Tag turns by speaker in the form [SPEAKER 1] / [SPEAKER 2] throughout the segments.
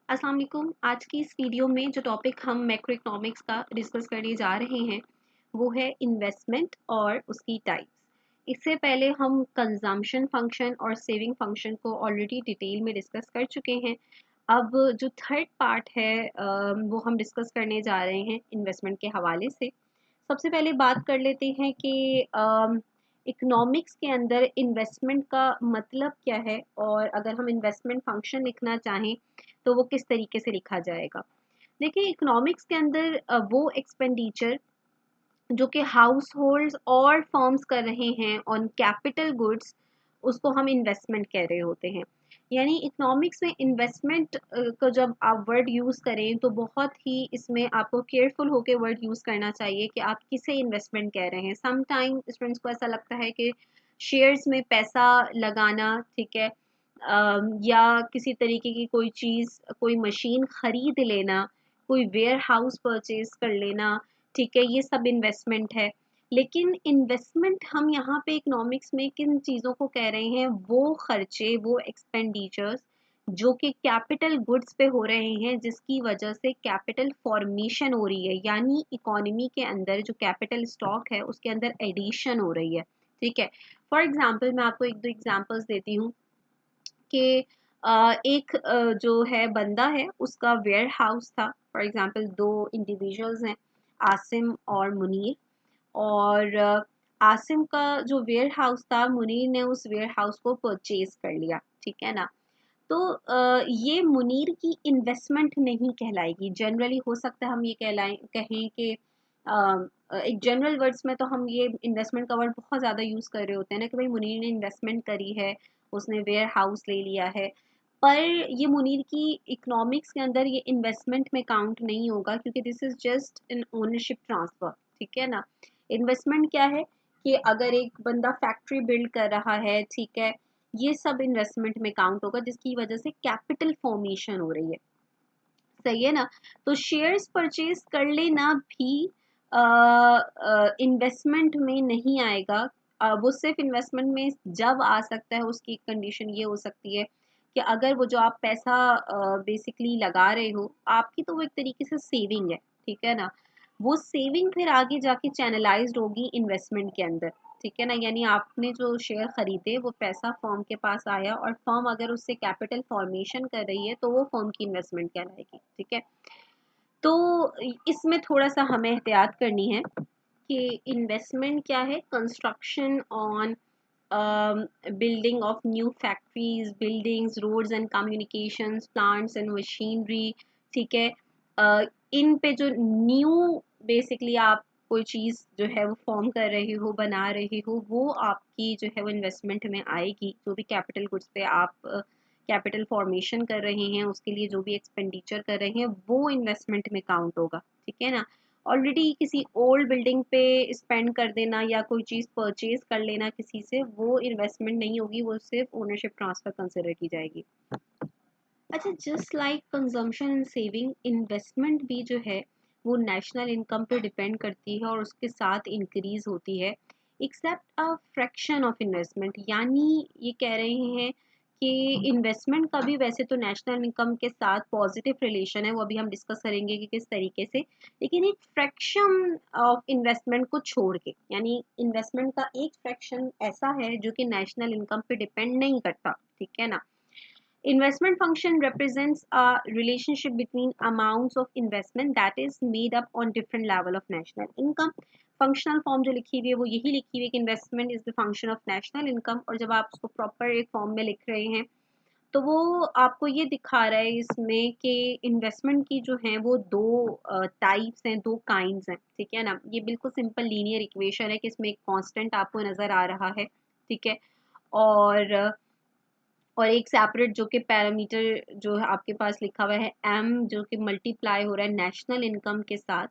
[SPEAKER 1] अस्सलाम वालेकुम। आज की इस वीडियो में जो टॉपिक हम मैक्रो इकोनॉमिक्स का डिस्कस करने जा रहे हैं वो है इन्वेस्टमेंट और उसकी टाइप्स। इससे पहले हम कंजम्पशन फंक्शन और सेविंग फंक्शन को ऑलरेडी डिटेल में डिस्कस कर चुके हैं। अब जो थर्ड पार्ट है वो हम डिस्कस करने जा रहे हैं इन्वेस्टमेंट के हवाले से। सबसे पहले बात कर लेते हैं कि इकोनॉमिक्स के अंदर इन्वेस्टमेंट का मतलब क्या है, और अगर हम इन्वेस्टमेंट फंक्शन लिखना चाहें तो वो किस तरीके से लिखा जाएगा। देखिए, इकोनॉमिक्स के अंदर वो एक्सपेंडिचर जो कि हाउस होल्ड्स और फर्म्स कर रहे हैं ऑन कैपिटल गुड्स, उसको हम इन्वेस्टमेंट कह रहे होते हैं। यानी इकोनॉमिक्स में इन्वेस्टमेंट को जब आप वर्ड यूज़ करें तो बहुत ही इसमें आपको केयरफुल होकर वर्ड यूज़ करना चाहिए कि आप किसे इन्वेस्टमेंट कह रहे हैं। सम टाइम स्टूडेंट्स को ऐसा लगता है कि शेयर्स में पैसा लगाना, ठीक है, या किसी तरीके की कोई चीज़, कोई मशीन खरीद लेना, कोई वेयर हाउस परचेज कर लेना, ठीक है, ये सब इन्वेस्टमेंट है। लेकिन इन्वेस्टमेंट हम यहाँ पे इकोनॉमिक्स में किन चीज़ों को कह रहे हैं, वो खर्चे, वो एक्सपेंडिचर्स जो कि कैपिटल गुड्स पे हो रहे हैं, जिसकी वजह से कैपिटल फॉर्मेशन हो रही है, यानी इकोनॉमी के अंदर जो कैपिटल स्टॉक है उसके अंदर एडिशन हो रही है। ठीक है, फॉर एग्जाम्पल मैं आपको एक दो एग्जाम्पल्स देती हूँ कि एक जो है बंदा है, उसका वेयर हाउस था। फॉर एग्जांपल दो इंडिविजुअल्स हैं, आसिम और मुनीर। और आसिम का जो वेयर हाउस था, मुनीर ने उस वेयर हाउस को परचेज कर लिया, ठीक है ना। तो ये मुनीर की इन्वेस्टमेंट नहीं कहलाएगी। जनरली हो सकता है हम ये कहें कि एक जनरल वर्ड्स में तो हम ये इन्वेस्टमेंट का वर्ड बहुत ज़्यादा यूज़ कर रहे होते हैं ना, कि भाई मुनीर ने इन्वेस्टमेंट करी है, उसने वेयर हाउस ले लिया है। पर ये मुनीर की इकोनॉमिक्स के अंदर ये इन्वेस्टमेंट में काउंट नहीं होगा, क्योंकि this is just an ownership transfer, ठीक है ना। इन्वेस्टमेंट क्या है कि अगर एक बंदा फैक्ट्री बिल्ड कर रहा है, ठीक है, ये सब इन्वेस्टमेंट में काउंट होगा, जिसकी वजह से कैपिटल फॉर्मेशन हो रही है। सही है ना। तो शेयर्स परचेज कर लेना भी इन्वेस्टमेंट में नहीं आएगा। वो सिर्फ इन्वेस्टमेंट में जब आ सकता है, उसकी कंडीशन ये हो सकती है कि अगर वो जो आप पैसा बेसिकली लगा रहे हो, आपकी तो वो एक तरीके से सेविंग है, ठीक है ना। वो सेविंग फिर आगे जाके चैनलाइज्ड होगी इन्वेस्टमेंट के अंदर, ठीक है ना। यानी आपने जो शेयर खरीदे, वो पैसा फर्म के पास आया, और फर्म अगर उससे कैपिटल फॉर्मेशन कर रही है तो वो फर्म की इन्वेस्टमेंट कहलाएगी, ठीक है। तो इसमें थोड़ा सा हमें एहतियात करनी है कि इन्वेस्टमेंट क्या है। Construction on building of new factories, buildings, roads and communications, plants and machinery, ठीक है। इन पे जो न्यू बेसिकली आप कोई चीज़ जो है वो फॉर्म कर रहे हो, बना रहे हो, वो आपकी जो है वो इन्वेस्टमेंट में आएगी। जो भी कैपिटल गुड्स पे आप कैपिटल फॉर्मेशन कर रहे हैं, उसके लिए जो भी एक्सपेंडिचर कर रहे हैं, वो इन्वेस्टमेंट में काउंट होगा, ठीक है ना। ऑलरेडी किसी ओल्ड बिल्डिंग पे स्पेंड कर देना या कोई चीज़ परचेज कर लेना किसी से, वो इन्वेस्टमेंट नहीं होगी, वो सिर्फ ओनरशिप ट्रांसफर कंसिडर की जाएगी। अच्छा, just like consumption and saving, investment भी जो है वो नेशनल इनकम पे डिपेंड करती है और उसके साथ इंक्रीज होती है, except a fraction of investment. यानी ये कह रहे हैं कि इन्वेस्टमेंट का भी वैसे तो नेशनल इनकम के साथ पॉजिटिव रिलेशन है, वो अभी हम डिस्कस करेंगे कि किस तरीके से, लेकिन एक फ्रैक्शन ऑफ इन्वेस्टमेंट को छोड़ के, यानी इन्वेस्टमेंट का एक फ्रैक्शन ऐसा है जो कि नेशनल इनकम पे डिपेंड नहीं करता, ठीक है ना। Investment function represents a relationship between amounts of investment that is made up on different level of national income. Functional form जो लिखी हुई है वो यही लिखी हुई है कि investment is the function of national income, और जब आप उसको प्रॉपर एक फॉर्म में लिख रहे हैं तो वो आपको ये दिखा रहा है इसमें कि इन्वेस्टमेंट की जो है वो दो टाइप्स हैं, दो काइंड्स हैं, ठीक है ना। ये बिल्कुल सिंपल लीनियर इक्वेशन है कि इसमें एक कांस्टेंट आपको नज़र आ रहा है, ठीक है, और एक सेपरेट जो कि पैरामीटर जो है आपके पास लिखा हुआ है एम, जो कि मल्टीप्लाई हो रहा है नेशनल इनकम के साथ।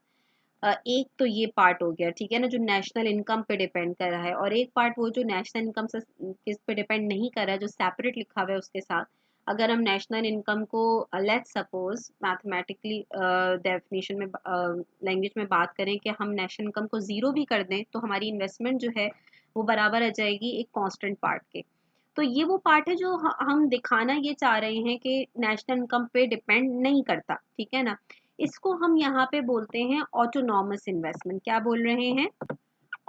[SPEAKER 1] एक तो ये पार्ट हो गया, ठीक है ना, जो नेशनल इनकम पे डिपेंड कर रहा है, और एक पार्ट वो जो नेशनल इनकम से किस पे डिपेंड नहीं कर रहा है, जो सेपरेट लिखा हुआ है उसके साथ। अगर हम नेशनल इनकम को लेट्स सपोज मैथमेटिकली डेफिनेशन में लैंग्वेज में बात करें कि हम नेशनल इनकम को ज़ीरो भी कर दें, तो हमारी इन्वेस्टमेंट जो है वो बराबर आ जाएगी एक कांस्टेंट पार्ट के। तो ये वो पार्ट है जो हम दिखाना ये चाह रहे हैं कि नेशनल इनकम पे डिपेंड नहीं करता, ठीक है ना। इसको हम यहाँ पे बोलते हैं ऑटोनॉमस इन्वेस्टमेंट। क्या बोल रहे हैं?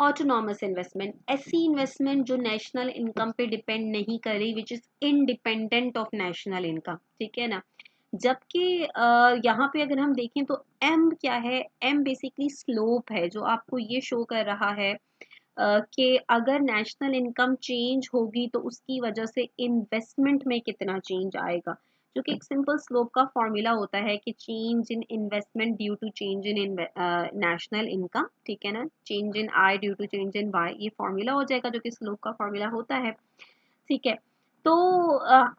[SPEAKER 1] Autonomous investment. ऐसी इन्वेस्टमेंट जो नेशनल इनकम पे डिपेंड नहीं कर रही, which is independent of national income, ठीक है ना। जबकि यहाँ पे अगर हम देखें तो एम क्या है? एम बेसिकली स्लोप है जो आपको ये शो कर रहा है कि अगर नेशनल इनकम चेंज होगी तो उसकी वजह से इन्वेस्टमेंट में कितना चेंज आएगा, जो कि एक सिंपल स्लोप का फॉर्मूला होता है कि change in investment due to change in national income, ठीक है ना। Change in I due to change in Y, ये फॉर्मूला हो जाएगा जो कि स्लोप का फॉर्मूला होता है, ठीक है। तो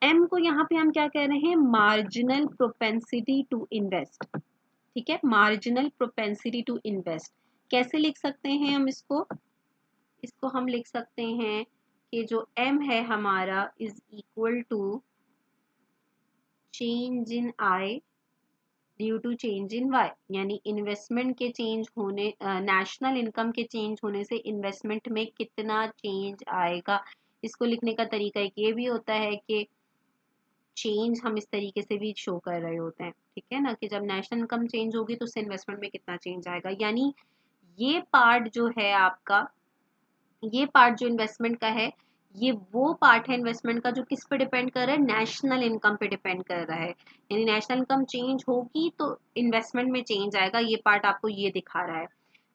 [SPEAKER 1] एम को यहाँ पे हम क्या कह रहे हैं? मार्जिनल प्रोपेंसिटी टू इन्वेस्ट, ठीक है। मार्जिनल प्रोपेंसिटी टू इन्वेस्ट कैसे लिख सकते हैं हम इसको? इसको हम लिख सकते हैं कि जो m है हमारा is equal to change in i due to change in y, यानी इन्वेस्टमेंट के चेंज होने, नेशनल इनकम के चेंज होने से इन्वेस्टमेंट में कितना चेंज आएगा। इसको लिखने का तरीका एक ये भी होता है कि चेंज हम इस तरीके से भी शो कर रहे होते हैं, ठीक है ना, कि जब नेशनल इनकम चेंज होगी तो उससे इन्वेस्टमेंट में कितना चेंज आएगा। यानी ये पार्ट जो है आपका, ये पार्ट जो इन्वेस्टमेंट का है, ये वो पार्ट है इन्वेस्टमेंट का जो किस पे डिपेंड कर रहा है? नेशनल इनकम पे डिपेंड कर रहा है। यानी नेशनल इनकम चेंज होगी तो इन्वेस्टमेंट में चेंज आएगा, ये पार्ट आपको ये दिखा रहा है।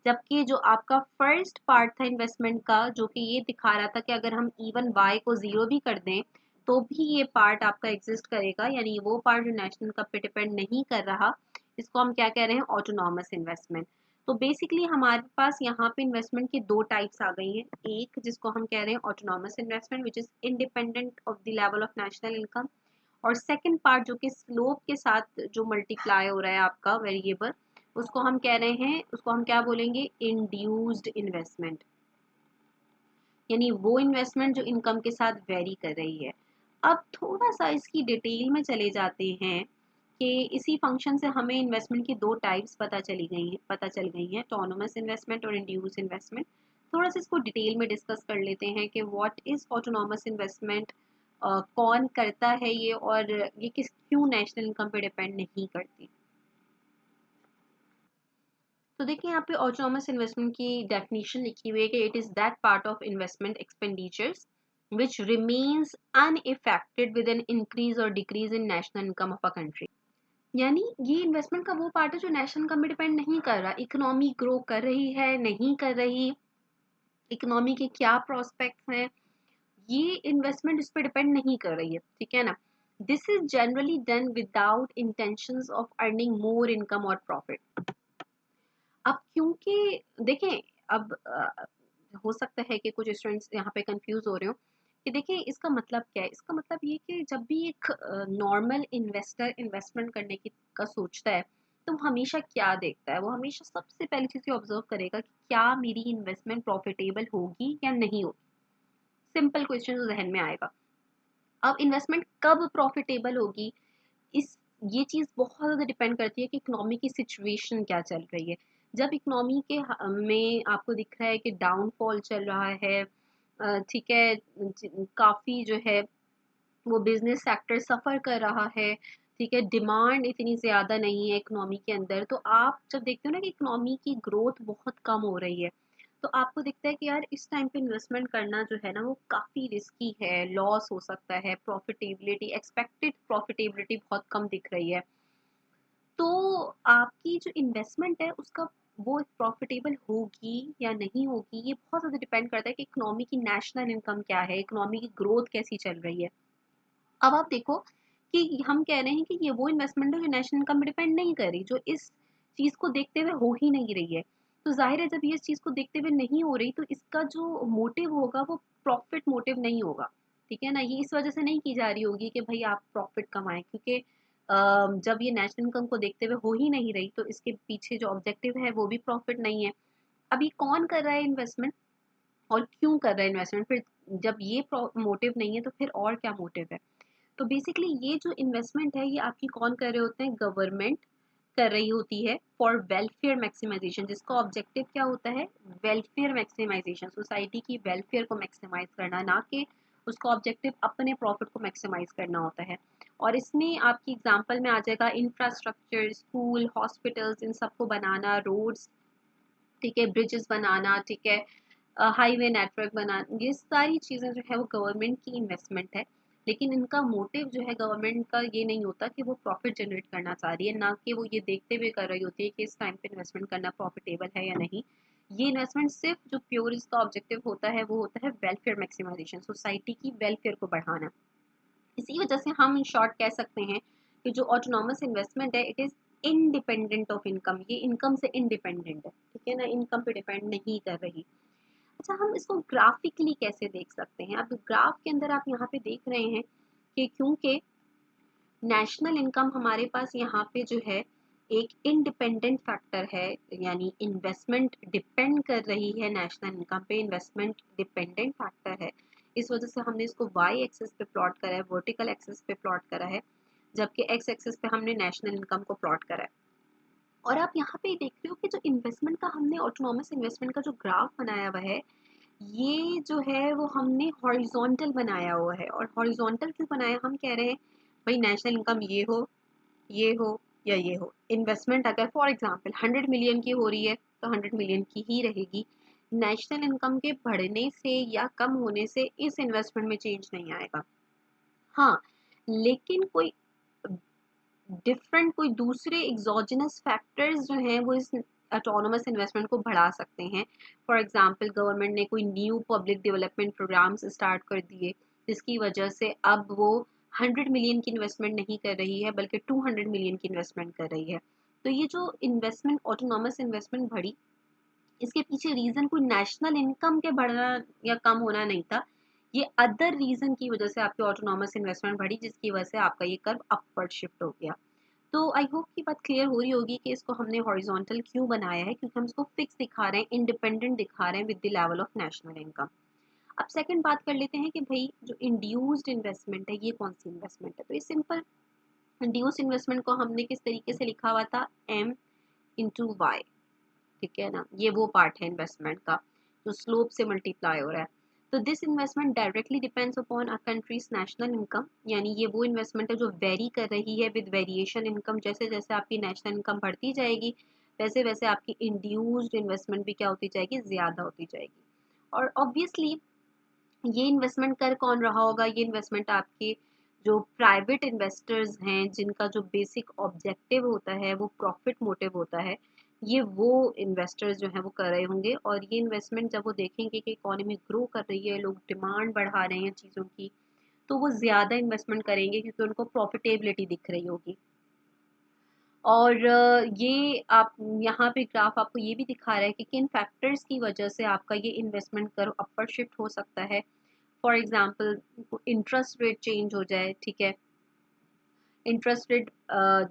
[SPEAKER 1] जबकि जो आपका फर्स्ट पार्ट था इन्वेस्टमेंट का, जो कि ये दिखा रहा था कि अगर हम इवन वाई को जीरो भी कर दें तो भी ये पार्ट आपका एग्जिस्ट करेगा, यानी वो पार्ट जो नेशनल इनकम पे डिपेंड नहीं कर रहा, इसको हम क्या कह रहे हैं? Autonomous investment. तो बेसिकली हमारे पास यहाँ पे इन्वेस्टमेंट की दो टाइप्स आ गई हैं। एक जिसको हम कह रहे हैं autonomous investment which is independent of the level of national income, और सेकंड पार्ट जो कि स्लोप के साथ जो मल्टीप्लाई हो रहा है आपका वेरिएबल, उसको हम कह रहे हैं, उसको हम क्या बोलेंगे? इंड्यूस्ड इन्वेस्टमेंट, यानी वो इन्वेस्टमेंट जो इनकम के साथ वेरी कर रही है। अब थोड़ा सा इसकी डिटेल में चले जाते हैं कि इसी फंक्शन से हमें इन्वेस्टमेंट की दो टाइप्स पता चल गई हैं, ऑटोनोमस इन्वेस्टमेंट और इंड्यूस इन्वेस्टमेंट। थोड़ा सा इसको डिटेल में डिस्कस कर लेते हैं कि व्हाट इज ऑटोनोमस इन्वेस्टमेंट, कौन करता है ये, और ये किस क्यों नेशनल इनकम पे डिपेंड नहीं करती। तो देखिए यहाँ पे ऑटोनोमस इन्वेस्टमेंट की डेफिनेशन लिखी हुई है कि it is that part of investment expenditures which remains unaffected with an increase or decrease in national income of a country। यानी ये इन्वेस्टमेंट का वो पार्ट है जो नेशनल इनकम पे डिपेंड नहीं कर रहा, इकोनॉमी ग्रो कर रही है नहीं कर रही, इकोनॉमी के क्या प्रोस्पेक्ट्स हैं, ये इन्वेस्टमेंट इस पे डिपेंड नहीं कर रही है, ठीक है ना। This is generally done without intentions of earning more income और प्रॉफिट। अब क्योंकि देखें, अब हो सकता है कि कुछ स्टूडेंट्स यहाँ पे कंफ्यूज हो रहे हो कि देखिए इसका मतलब क्या है। इसका मतलब ये कि जब भी एक नॉर्मल इन्वेस्टर इन्वेस्टमेंट करने की का सोचता है तो वो हमेशा क्या देखता है? वो हमेशा सबसे पहली चीज़ ये ऑब्जर्व करेगा कि क्या मेरी इन्वेस्टमेंट प्रॉफिटेबल होगी या नहीं होगी। सिंपल क्वेश्चन तो जहन में आएगा। अब इन्वेस्टमेंट कब प्रॉफिटेबल होगी, इस ये चीज़ बहुत ज़्यादा डिपेंड करती है कि इकोनॉमी की सिचुएशन क्या चल रही है। जब इकोनॉमी के में आपको दिख रहा है कि डाउनफॉल चल रहा है, ठीक है, काफ़ी जो है वो बिजनेस सेक्टर सफ़र कर रहा है, ठीक है, डिमांड इतनी ज़्यादा नहीं है इकोनॉमी के अंदर, तो आप जब देखते हो ना कि इकोनॉमी की ग्रोथ बहुत कम हो रही है, तो आपको दिखता है कि यार इस टाइम पे इन्वेस्टमेंट करना जो है ना वो काफ़ी रिस्की है, लॉस हो सकता है, प्रॉफिटेबिलिटी, एक्सपेक्टेड प्रॉफिटेबिलिटी बहुत कम दिख रही है। तो आपकी जो इन्वेस्टमेंट है उसका वो प्रॉफिटेबल होगी या नहीं होगी, ये बहुत ज़्यादा डिपेंड करता है कि इकोनॉमी की नेशनल इनकम क्या है, इकोनॉमी की ग्रोथ कैसी चल रही है। अब आप देखो कि हम कह रहे हैं कि ये वो इन्वेस्टमेंट है जो नेशनल इनकम पे डिपेंड नहीं कर रही, जो इस चीज़ को देखते हुए हो ही नहीं रही है। तो ज़ाहिर है जब ये इस चीज़ को देखते हुए नहीं हो रही तो इसका जो मोटिव होगा वो प्रॉफिट मोटिव नहीं होगा, ठीक है ना। ये इस वजह से नहीं की जा रही होगी कि भाई आप प्रॉफिट कमाएं, क्योंकि जब ये नेशनल इनकम को देखते हुए हो ही नहीं रही तो इसके पीछे जो ऑब्जेक्टिव है वो भी प्रॉफिट नहीं है। अभी कौन कर रहा है इन्वेस्टमेंट और क्यों कर रहा है इन्वेस्टमेंट? फिर जब ये मोटिव नहीं है तो फिर और क्या मोटिव है? तो बेसिकली ये जो इन्वेस्टमेंट है ये आपकी कौन कर रहे होते हैं? गवर्नमेंट कर रही होती है फॉर वेलफेयर मैक्सिमाइजेशन, जिसका ऑब्जेक्टिव क्या होता है? वेलफेयर मैक्सिमाइजेशन, सोसाइटी की वेलफेयर को मैक्सिमाइज करना, ना कि उसका ऑब्जेक्टिव अपने प्रॉफिट को मैक्सिमाइज करना होता है। और इसमें आपकी एग्जांपल में आ जाएगा इंफ्रास्ट्रक्चर, स्कूल, हॉस्पिटल्स, इन सबको बनाना, रोड्स, ठीक है, ब्रिजेस बनाना, ठीक है, हाईवे नेटवर्क बनाना, ये सारी चीज़ें जो है वो गवर्नमेंट की इन्वेस्टमेंट है। लेकिन इनका मोटिव जो है गवर्नमेंट का ये नहीं होता कि वो प्रॉफिट जनरेट करना चाह रही है, ना कि वो ये देखते हुए कर रही होती है कि इस टाइम पे इन्वेस्टमेंट करना प्रॉफिटेबल है या नहीं। ये इन्वेस्टमेंट सिर्फ जो प्योर इसका ऑब्जेक्टिव होता है वो होता है वेलफेयर मैक्सिमाइजेशन, सोसाइटी की वेलफेयर को बढ़ाना। इसी वजह से हम इन शॉर्ट कह सकते हैं कि जो ऑटोनॉमस इन्वेस्टमेंट है it is independent of income, ये इनकम से इंडिपेंडेंट है, ठीक है ना, इनकम पे डिपेंड नहीं कर रही। अच्छा, हम इसको ग्राफिकली कैसे देख सकते हैं? अब ग्राफ के अंदर आप यहाँ पे देख रहे हैं कि क्योंकि नेशनल इनकम हमारे पास यहाँ पे जो है एक इंडिपेंडेंट फैक्टर है, यानी इन्वेस्टमेंट डिपेंड कर रही है नेशनल इनकम पे, इन्वेस्टमेंट डिपेंडेंट फैक्टर है। इस वजह से हमने इसको वाई एक्सिस पे प्लॉट करा है, वर्टिकल एक्सिस पे प्लॉट करा है, जबकि एक्स एक्सिस पे हमने नेशनल इनकम को प्लॉट करा है। और आप यहाँ पे देख रहे हो कि जो इन्वेस्टमेंट का हमने ऑटोनॉमस इन्वेस्टमेंट का जो ग्राफ बनाया हुआ है, ये जो है वो हमने हॉरिजॉन्टल बनाया हुआ है। और हॉरिजॉन्टल क्यों बनाया? हम कह रहे हैं भाई नेशनल इनकम ये हो या ये हो, इन्वेस्टमेंट अगर फॉर एग्जांपल 100 मिलियन की हो रही है तो 100 मिलियन की ही रहेगी। नेशनल इनकम के बढ़ने से या कम होने से इस इन्वेस्टमेंट में चेंज नहीं आएगा। हाँ, लेकिन कोई डिफरेंट, कोई दूसरे एग्जोजेनस फैक्टर्स जो हैं वो इस ऑटोनोमस इन्वेस्टमेंट को बढ़ा सकते हैं। फॉर एग्जांपल गवर्नमेंट ने कोई new public development programs start कर दिए, जिसकी वजह से अब वो 100 मिलियन की इन्वेस्टमेंट नहीं कर रही है बल्कि 200 मिलियन की इन्वेस्टमेंट कर रही है। तो ये जो इन्वेस्टमेंट, ऑटोनोमस इन्वेस्टमेंट बढ़ी, इसके पीछे रीजन कोई नेशनल इनकम के बढ़ना या कम होना नहीं था, ये अदर रीजन की वजह से आपकी ऑटोनॉमस इन्वेस्टमेंट बढ़ी, जिसकी वजह से आपका ये कर्व अपवर्ड शिफ्ट हो गया। तो आई होप की बात क्लियर हो रही होगी कि इसको हमने हॉरिजॉन्टल क्यों बनाया है, क्योंकि हम इसको फिक्स दिखा रहे हैं, इंडिपेंडेंट दिखा रहे हैं with the level of national income. अब सेकंड बात कर लेते हैं कि भाई जो इंड्यूस्ड इन्वेस्टमेंट है ये कौन सी इन्वेस्टमेंट है। तो ये सिंपल, इंड्यूस्ड इन्वेस्टमेंट को हमने किस तरीके से लिखा हुआ था, एम इंटू वाई, ठीक है ना, ये वो पार्ट है इन्वेस्टमेंट का जो स्लोप से मल्टीप्लाई हो रहा है। तो this investment directly depends upon a countries national income, यानी ये वो इन्वेस्टमेंट है जो वेरी कर रही है विद वेरिएशन इनकम, जैसे जैसे आपकी नेशनल इनकम बढ़ती जाएगी वैसे वैसे आपकी इंड्यूस्ड इन्वेस्टमेंट भी क्या होती जाएगी, ज़्यादा होती जाएगी। और ऑब्वियसली ये इन्वेस्टमेंट कर कौन रहा होगा, ये इन्वेस्टमेंट आपके जो प्राइवेट इन्वेस्टर्स हैं जिनका जो बेसिक ऑब्जेक्टिव होता है वो प्रॉफिट मोटिव होता है, ये वो इन्वेस्टर्स जो हैं वो कर रहे होंगे। और ये इन्वेस्टमेंट जब वो देखेंगे कि इकोनॉमी ग्रो कर रही है, लोग डिमांड बढ़ा रहे हैं चीज़ों की, तो वो ज़्यादा इन्वेस्टमेंट करेंगे क्योंकि उनको प्रॉफिटेबिलिटी दिख रही होगी। और ये आप यहाँ पे ग्राफ आपको ये भी दिखा रहा है कि किन फैक्टर्स की वजह से आपका ये इन्वेस्टमेंट कर्व अपर शिफ्ट हो सकता है। For example interest rate change हो जाए, ठीक है, इंटरेस्ट रेट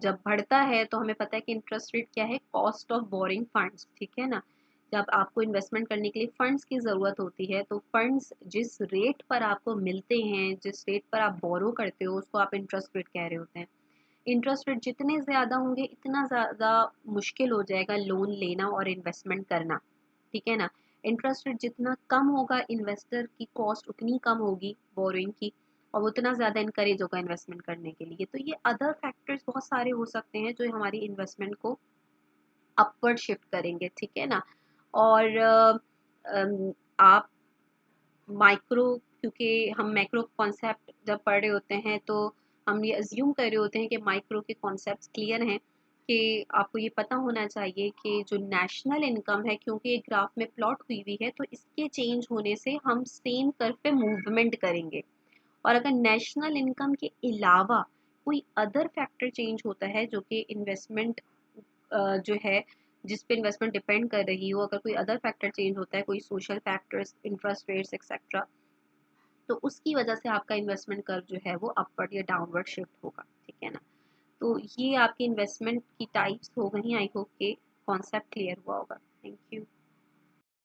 [SPEAKER 1] जब बढ़ता है तो हमें पता है कि इंटरेस्ट रेट क्या है, कॉस्ट ऑफ बोरिंग फंड्स, ठीक है ना। जब आपको इन्वेस्टमेंट करने के लिए फंड्स की ज़रूरत होती है तो फंड्स जिस रेट पर आपको मिलते हैं, जिस रेट पर आप बोरो करते हो, उसको आप इंटरेस्ट रेट कह रहे होते हैं। इंटरेस्ट रेट जितने ज़्यादा होंगे इतना ज़्यादा मुश्किल हो जाएगा लोन लेना और इन्वेस्टमेंट करना, ठीक है ना। इंटरेस्ट रेट जितना कम होगा इन्वेस्टर की कॉस्ट उतनी कम होगी बोरोइंग की, और वो उतना ज़्यादा इनकरेज होगा इन्वेस्टमेंट करने के लिए। तो ये अदर फैक्टर्स बहुत सारे हो सकते हैं जो हमारी इन्वेस्टमेंट को अपवर्ड शिफ्ट करेंगे, ठीक है ना। और आप माइक्रो, क्योंकि हम मैक्रो कॉन्सेप्ट जब पढ़ रहे होते हैं तो हम ये अज्यूम कर रहे होते हैं कि माइक्रो के कॉन्सेप्ट्स क्लियर हैं, कि आपको ये पता होना चाहिए कि जो नेशनल इनकम है, क्योंकि एक ग्राफ में प्लॉट हुई हुई है तो इसके चेंज होने से हम सेम कर्व पे मूवमेंट करेंगे। और अगर नेशनल इनकम के अलावा कोई अदर फैक्टर चेंज होता है जो कि इन्वेस्टमेंट जो है जिस पे इन्वेस्टमेंट डिपेंड कर रही हो, अगर कोई अदर फैक्टर चेंज होता है, कोई social factors, interest rates etcetera, तो उसकी वजह से आपका इन्वेस्टमेंट कर्व जो है वो अपवर्ड या डाउनवर्ड शिफ्ट होगा, ठीक है ना। तो ये आपकी इन्वेस्टमेंट की टाइप्स हो गई। आई होप के कॉन्सेप्ट क्लियर हुआ होगा। Thank you.